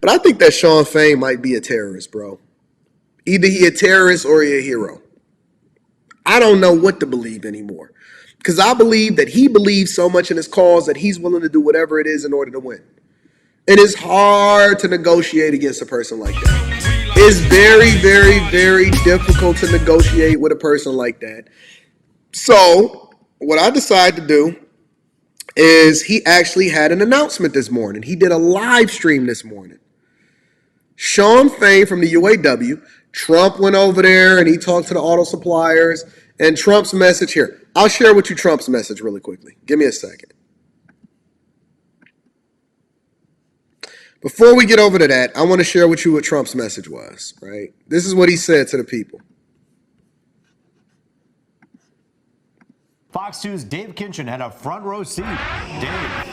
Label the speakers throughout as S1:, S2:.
S1: But I think that Shawn Fain might be a terrorist, bro. Either he a terrorist or he a hero. I don't know what to believe anymore. Because I believe that he believes so much in his cause that he's willing to do whatever it is in order to win. It is hard to negotiate against a person like that. It's very, very, very difficult to negotiate with a person like that. So what I decided to do is he actually had an announcement this morning. He did a live stream this morning. Shawn Fain from the UAW. Trump went over there and he talked to the auto suppliers. And Trump's message here. I'll share with you Trump's message really quickly. Give me a second. Before we get over to that, I want to share with you what Trump's message was, right? This is what he said to the people.
S2: Fox 2's Dave Kinchin had a front row seat. Dave.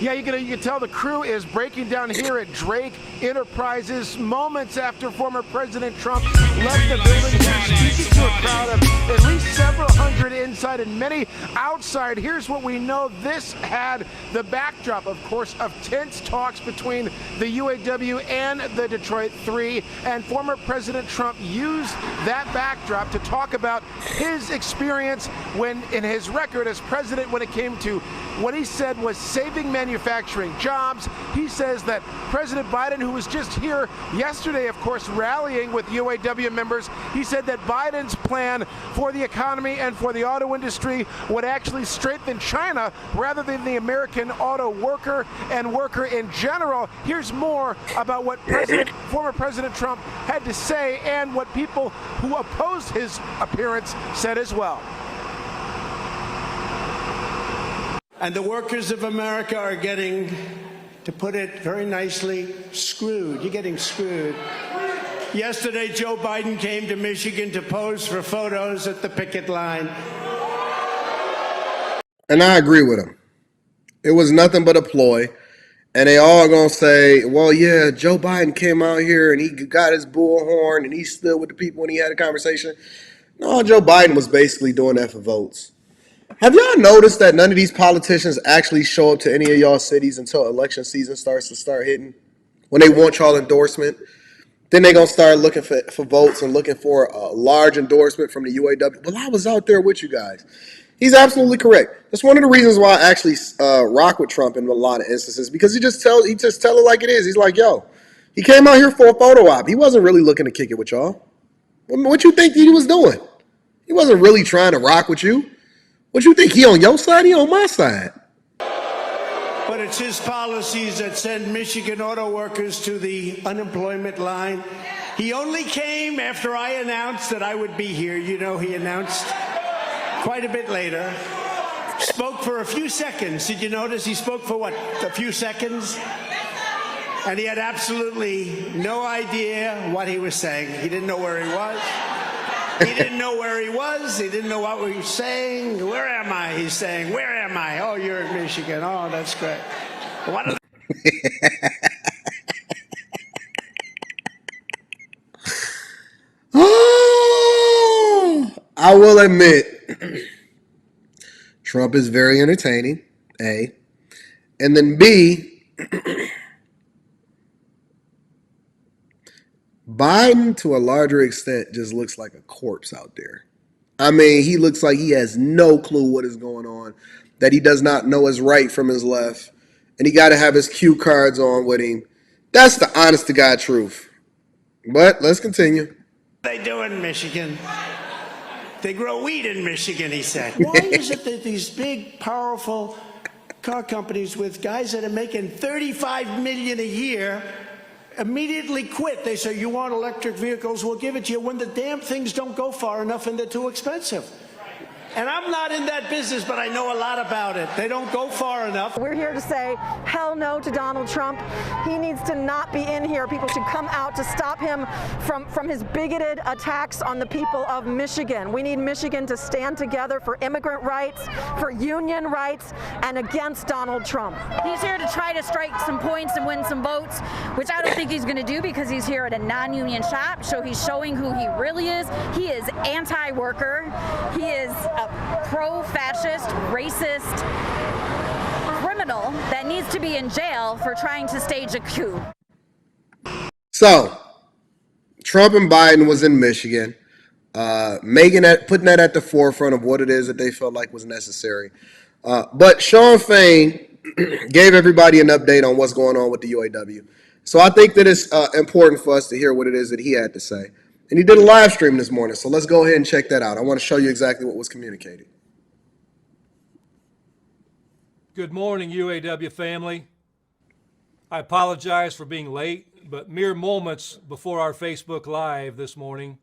S3: Yeah, you can tell the crew is breaking down here at Drake Enterprises moments after former President Trump left the building. He's speaking to a crowd of at least several hundred inside and many outside. Here's what we know. This had the backdrop, of course, of tense talks between the UAW and the Detroit Three. And former President Trump used that backdrop to talk about his experience when in his record as president when it came to what he said was saving manufacturing jobs. He says that President Biden, who was just here yesterday, of course, rallying with UAW members, he said that Biden's plan for the economy and for the auto industry would actually strengthen China rather than the American auto worker and worker in general. Here's more about what former President Trump had to say and what people who opposed his appearance said as well.
S4: And the workers of America are getting, to put it very nicely, screwed. You're getting screwed. Yesterday, Joe Biden came to Michigan to pose for photos at the picket line.
S1: And I agree with him. It was nothing but a ploy. And they all going to say, well, yeah, Joe Biden came out here and he got his bullhorn and he stood with the people when he had a conversation. No, Joe Biden was basically doing that for votes. Have y'all noticed that none of these politicians actually show up to any of y'all cities until election season starts to start hitting? When they want y'all endorsement, then they're going to start looking for votes and looking for a large endorsement from the UAW. Well, I was out there with you guys. He's absolutely correct. That's one of the reasons why I actually rock with Trump in a lot of instances, because he just tell it like it is. He's like, yo, he came out here for a photo op. He wasn't really looking to kick it with y'all. What you think he was doing? He wasn't really trying to rock with you. What you think, he on your side? He on my side.
S4: But it's his policies that send Michigan auto workers to the unemployment line. He only came after I announced that I would be here. You know, he announced quite a bit later. Spoke for a few seconds. Did you notice he spoke for what, a few seconds? And he had absolutely no idea what he was saying. He didn't know where he was. He didn't know where he was. He didn't know what we were saying. Where am I? He's saying, where am I? Oh, you're in Michigan. Oh, that's great. What
S1: Oh, I will admit, Trump is very entertaining, A. And then B, Biden, to a larger extent, just looks like a corpse out there. I mean, he looks like he has no clue what is going on, that he does not know his right from his left, and he got to have his cue cards on with him. That's the honest-to-God truth. But let's continue.
S4: They do in Michigan. They grow weed in Michigan, he said. Why is it that these big, powerful car companies with guys that are making $35 million a year immediately quit? They say, you want electric vehicles, we'll give it to you, when the damn things don't go far enough and they're too expensive. And I'm not in that business, but I know a lot about it. They don't go far enough.
S5: We're here to say hell no to Donald Trump. He needs to not be in here. People should come out to stop him from his bigoted attacks on the people of Michigan. We need Michigan to stand together for immigrant rights, for union rights, and against Donald Trump.
S6: He's here to try to strike some points and win some votes, which I don't think he's going to do because he's here at a non-union shop, so he's showing who he really is. He is anti-worker. He is a pro-fascist, racist, criminal. criminal that needs to be in jail for trying to stage a coup.
S1: So, Trump and Biden was in Michigan, putting that at the forefront of what it is that they felt like was necessary. But Shawn Fain gave everybody an update on what's going on with the UAW. So I think that it's important for us to hear what it is that he had to say. And he did a live stream this morning, so let's go ahead and check that out. I want to show you exactly what was communicated.
S7: Good morning, UAW family. I apologize for being late, but mere moments before our Facebook Live this morning,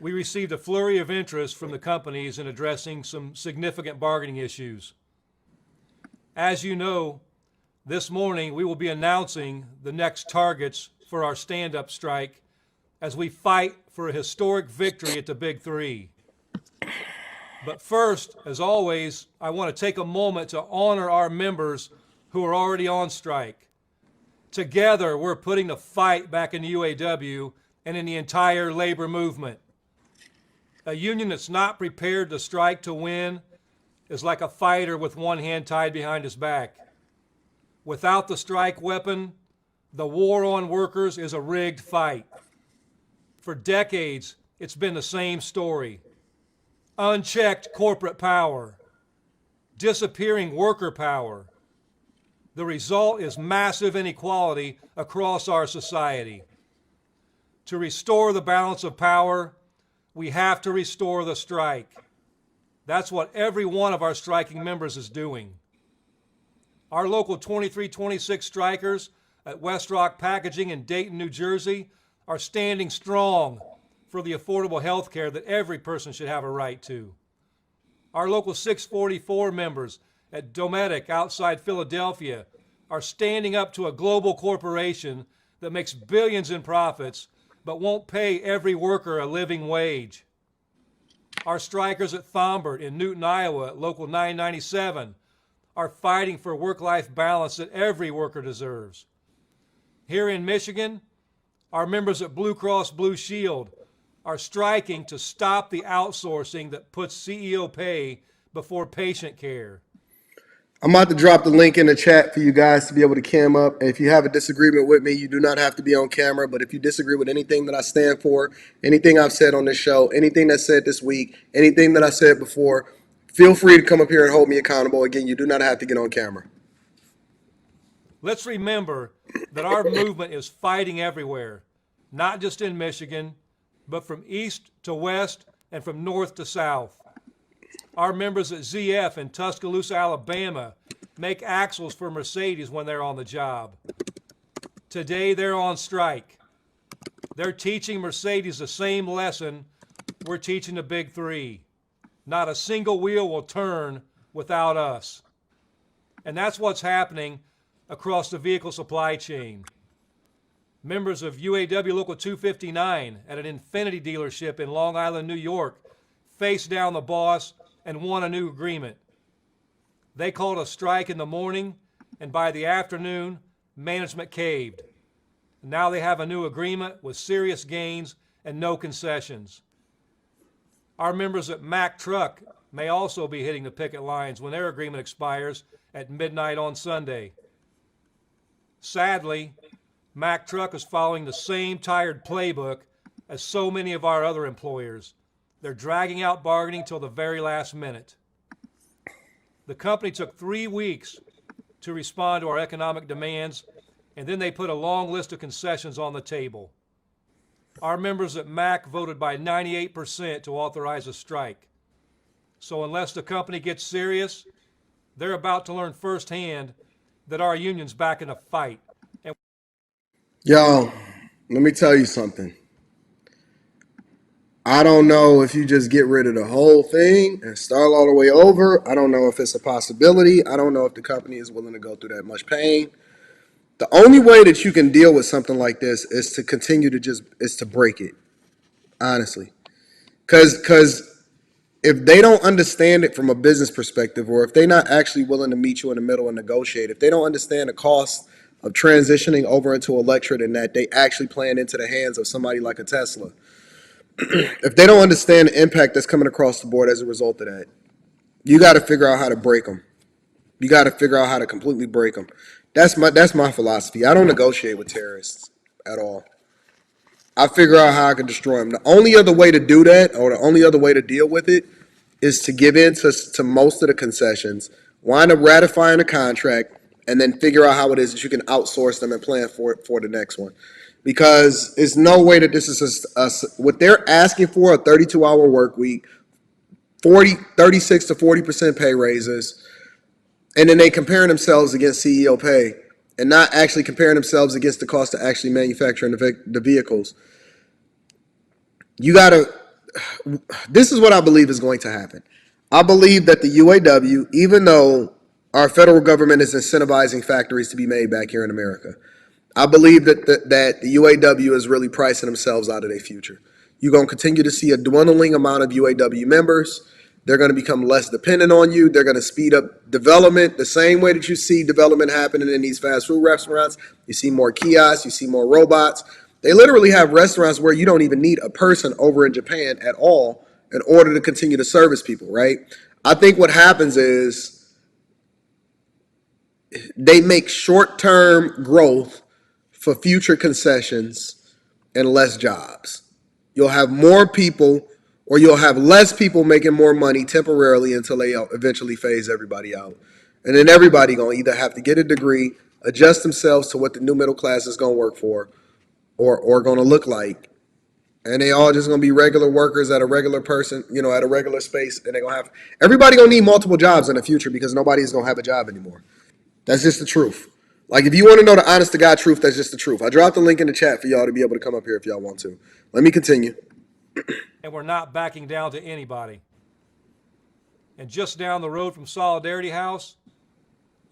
S7: we received a flurry of interest from the companies in addressing some significant bargaining issues. As you know, this morning we will be announcing the next targets for our stand-up strike as we fight for a historic victory at the Big Three. But first, as always, I want to take a moment to honor our members who are already on strike. Together, we're putting the fight back in the UAW and in the entire labor movement. A union that's not prepared to strike to win is like a fighter with one hand tied behind his back. Without the strike weapon, the war on workers is a rigged fight. For decades, it's been the same story. Unchecked corporate power, disappearing worker power. The result is massive inequality across our society. To restore the balance of power, we have to restore the strike. That's what every one of our striking members is doing. Our local 2326 strikers at West Rock Packaging in Dayton, New Jersey, are standing strong for the affordable health care that every person should have a right to. Our local 644 members at Dometic outside Philadelphia are standing up to a global corporation that makes billions in profits but won't pay every worker a living wage. Our strikers at Thombert in Newton, Iowa at Local 997 are fighting for work-life balance that every worker deserves. Here in Michigan, our members at Blue Cross Blue Shield are striking to stop the outsourcing that puts CEO pay before patient care.
S1: I'm about to drop the link in the chat for you guys to be able to cam up. And if you have a disagreement with me, you do not have to be on camera. But if you disagree with anything that I stand for, anything I've said on this show, anything that's said this week, anything that I said before, feel free to come up here and hold me accountable. Again, you do not have to get on camera.
S7: Let's remember that our movement is fighting everywhere, not just in Michigan, but from east to west and from north to south. Our members at ZF in Tuscaloosa, Alabama, make axles for Mercedes when they're on the job. Today, they're on strike. They're teaching Mercedes the same lesson we're teaching the Big Three. Not a single wheel will turn without us. And that's what's happening across the vehicle supply chain. Members of UAW Local 259 at an Infiniti dealership in Long Island, New York, faced down the boss and won a new agreement. They called a strike in the morning, and by the afternoon, management caved. Now they have a new agreement with serious gains and no concessions. Our members at Mack Truck may also be hitting the picket lines when their agreement expires at midnight on Sunday. Sadly, Mack Truck is following the same tired playbook as so many of our other employers. They're dragging out bargaining till the very last minute. The company took 3 weeks to respond to our economic demands, and then they put a long list of concessions on the table. Our members at Mack voted by 98% to authorize a strike. So unless the company gets serious, they're about to learn firsthand that our union's back in the fight.
S1: Yo, let me tell you something. I don't know if you just get rid of the whole thing and start all the way over. I don't know if it's a possibility. I don't know if the company is willing to go through that much pain. The only way that you can deal with something like this is to continue to is to break it, honestly. Because if they don't understand it from a business perspective, or if they're not actually willing to meet you in the middle and negotiate, if they don't understand the cost of transitioning over into electric and that they actually playing into the hands of somebody like a Tesla, if they don't understand the impact that's coming across the board as a result of that, you got to figure out how to break them. You got to figure out how to completely break them. That's my philosophy. I don't negotiate with terrorists at all. I figure out how I can destroy them. The only other way to do that, or the only other way to deal with it, is to give in to most of the concessions, wind up ratifying the contract, and then figure out how it is that you can outsource them and plan for the next one. Because there's no way that this is what they're asking for, a 32-hour work week, 36 to 40% pay raises, and then they comparing themselves against CEO pay and not actually comparing themselves against the cost of actually manufacturing the vehicles. This is what I believe is going to happen. I believe that the UAW, even though our federal government is incentivizing factories to be made back here in America, I believe that the UAW is really pricing themselves out of their future. You're going to continue to see a dwindling amount of UAW members. They're going to become less dependent on you. They're going to speed up development the same way that you see development happening in these fast food restaurants. You see more kiosks. You see more robots. They literally have restaurants where you don't even need a person over in Japan at all in order to continue to service people, right? I think what happens is they make short-term growth for future concessions and less jobs. You'll have more people, or you'll have less people making more money temporarily until they eventually phase everybody out. And then everybody going to either have to get a degree, adjust themselves to what the new middle class is going to work for, or going to look like. And they all just going to be regular workers at a regular person, at a regular space. And they're going to have, everybody going to need multiple jobs in the future because nobody's going to have a job anymore. That's just the truth. Like, if you want to know the honest to God truth, that's just the truth. I dropped the link in the chat for y'all to be able to come up here if y'all want to. Let me continue.
S7: And we're not backing down to anybody. And just down the road from Solidarity House,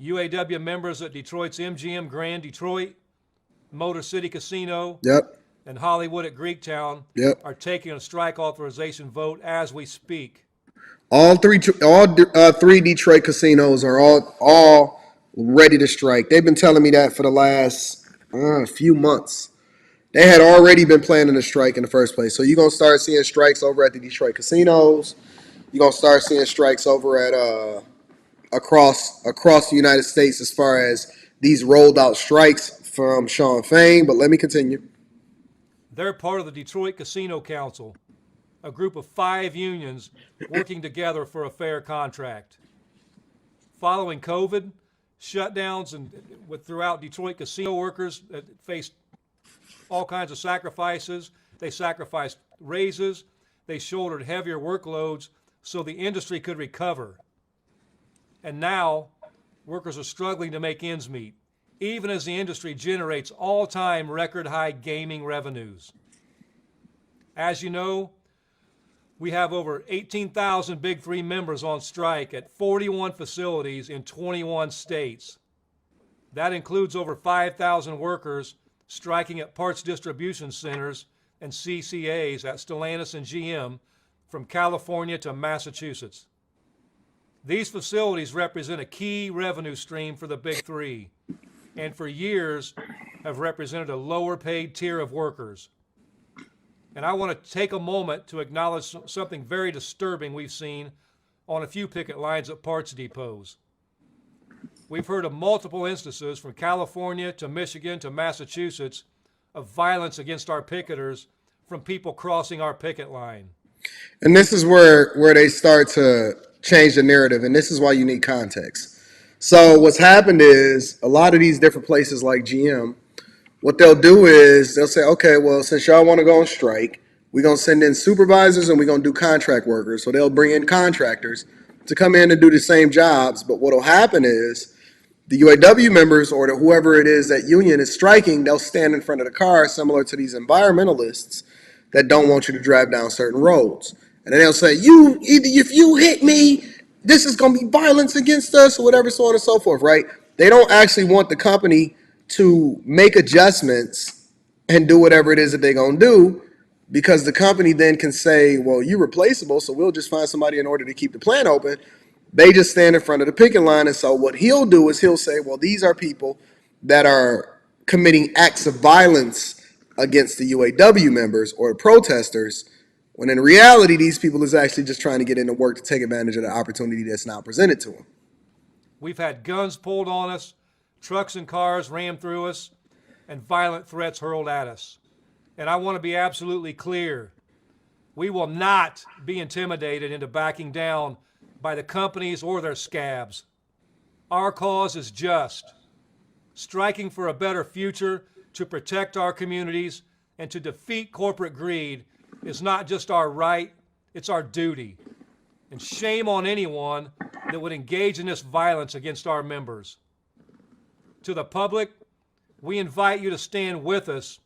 S7: UAW members at Detroit's MGM Grand Detroit, Motor City Casino, and Hollywood at Greektown are taking a strike authorization vote as we speak.
S1: All three Detroit casinos are all ready to strike. They've been telling me that for the last few months. They had already been planning a strike in the first place. So you're going to start seeing strikes over at the Detroit casinos. You're going to start seeing strikes over at across the United States as far as these rolled out strikes from Shawn Fain. But let me continue.
S7: They're part of the Detroit Casino Council, a group of 5 unions working together for a fair contract. Following COVID, shutdowns throughout Detroit, casino workers faced all kinds of sacrifices. They sacrificed raises. They shouldered heavier workloads so the industry could recover. And now workers are struggling to make ends meet, even as the industry generates all-time record-high gaming revenues. As you know, we have over 18,000 Big Three members on strike at 41 facilities in 21 states. That includes over 5,000 workers striking at parts distribution centers and CCAs at Stellantis and GM from California to Massachusetts. These facilities represent a key revenue stream for the Big Three, and for years have represented a lower paid tier of workers. And I want to take a moment to acknowledge something very disturbing we've seen on a few picket lines at parts depots. We've heard of multiple instances from California to Michigan to Massachusetts of violence against our picketers from people crossing our picket line.
S1: And this is where they start to change the narrative, and this is why you need context. So what's happened is a lot of these different places like GM, what they'll do is they'll say, okay, well, since y'all want to go on strike, we're going to send in supervisors and we're going to do contract workers. So they'll bring in contractors to come in and do the same jobs. But what will happen is the UAW members or whoever it is that union is striking, they'll stand in front of the car, similar to these environmentalists that don't want you to drive down certain roads. And then they'll say, if you hit me, this is going to be violence against us or whatever, so on and so forth, right? They don't actually want the company to make adjustments and do whatever it is that they're going to do, because the company then can say, well, you're replaceable, so we'll just find somebody in order to keep the plant open. They just stand in front of the picket line. And so what he'll do is he'll say, well, these are people that are committing acts of violence against the UAW members or protesters, when in reality, these people is actually just trying to get into work to take advantage of the opportunity that's now presented to them.
S7: We've had guns pulled on us, trucks and cars rammed through us, and violent threats hurled at us. And I want to be absolutely clear. We will not be intimidated into backing down by the companies or their scabs. Our cause is just, striking for a better future to protect our communities and to defeat corporate greed is not just our right, it's our duty. And shame on anyone that would engage in this violence against our members. To the public, we invite you to stand with us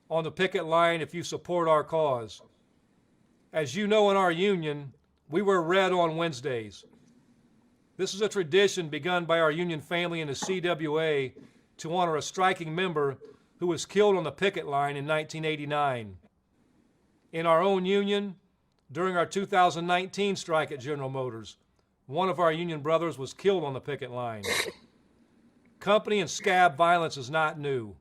S7: on the picket line if you support our cause. As you know, in our union, we wear red on Wednesdays. This is a tradition begun by our union family in the CWA to honor a striking member who was killed on the picket line in 1989. In our own union, during our 2019 strike at General Motors, one of our union brothers was killed on the picket line. Company and scab violence is not new.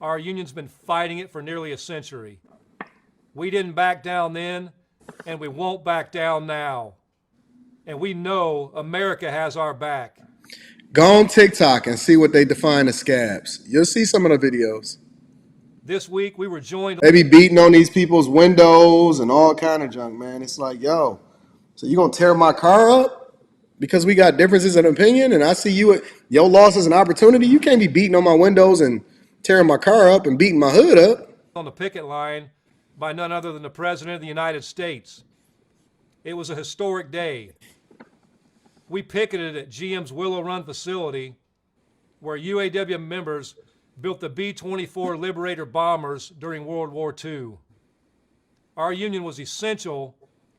S7: Our union's been fighting it for nearly a century. We didn't back down then, and we won't back down now. And we know America has our back.
S1: Go on TikTok and see what they define as scabs. You'll see some of the videos.
S7: This week, we were joined.
S1: They be beating on these people's windows and all kind of junk, man. It's like, yo, so you gonna tear my car up because we got differences in opinion and I see you, your loss is an opportunity? You can't be beating on my windows and tearing my car up and beating my hood up.
S7: On the picket line by none other than the President of the United States. It was a historic day. We picketed at GM's Willow Run facility where UAW members built the B-24 Liberator bombers during World War II. Our union was essential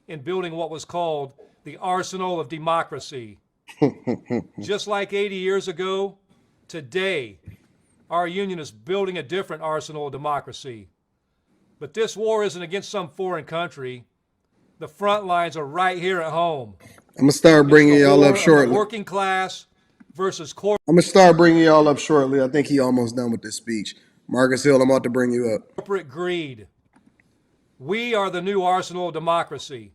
S7: in building what was called the arsenal of democracy. Just like 80 years ago, today, our union is building a different arsenal of democracy. But this war isn't against some foreign country. The front lines are right here at home.
S1: I'm gonna start bringing y'all up shortly.
S7: Working class versus corporate.
S1: I'm gonna start bringing y'all up shortly. I think he almost done with this speech. Marcus Hill, I'm about to bring you up.
S7: Corporate greed. We are the new arsenal of democracy.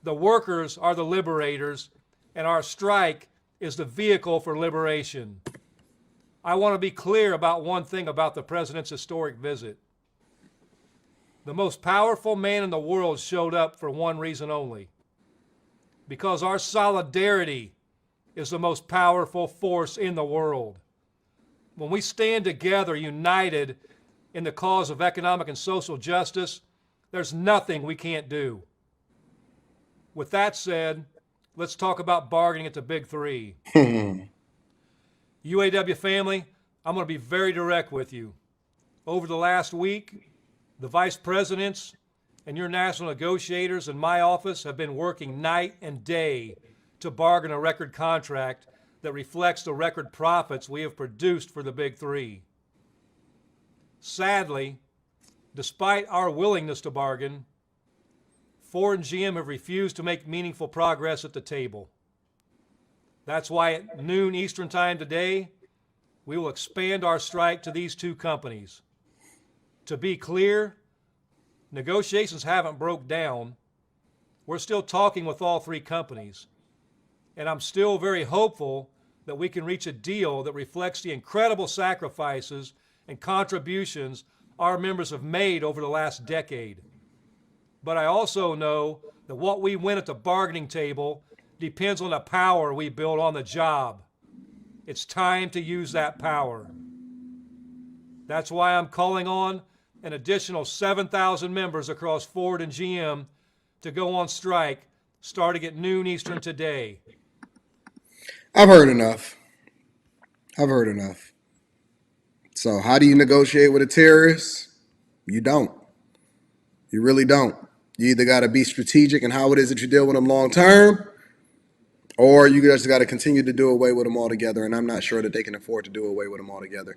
S7: The workers are the liberators, and our strike is the vehicle for liberation. I want to be clear about one thing about the president's historic visit. The most powerful man in the world showed up for one reason only. Because our solidarity is the most powerful force in the world. When we stand together, united in the cause of economic and social justice, there's nothing we can't do. With that said, let's talk about bargaining at the Big Three. UAW family, I'm going to be very direct with you. Over the last week, the vice presidents and your national negotiators in my office have been working night and day to bargain a record contract that reflects the record profits we have produced for the Big Three. Sadly, despite our willingness to bargain, Ford and GM have refused to make meaningful progress at the table. That's why at noon Eastern Time today, we will expand our strike to these two companies. To be clear, negotiations haven't broke down. We're still talking with all three companies. And I'm still very hopeful that we can reach a deal that reflects the incredible sacrifices and contributions our members have made over the last decade. But I also know that what we win at the bargaining table depends on the power we build on the job. It's time to use that power. That's why I'm calling on an additional 7,000 members across Ford and GM to go on strike starting at noon Eastern today.
S1: I've heard enough. I've heard enough. So how do you negotiate with a terrorist? You don't. You really don't. You either got to be strategic in how it is that you deal with them long term, or you just got to continue to do away with them altogether. And I'm not sure that they can afford to do away with them altogether.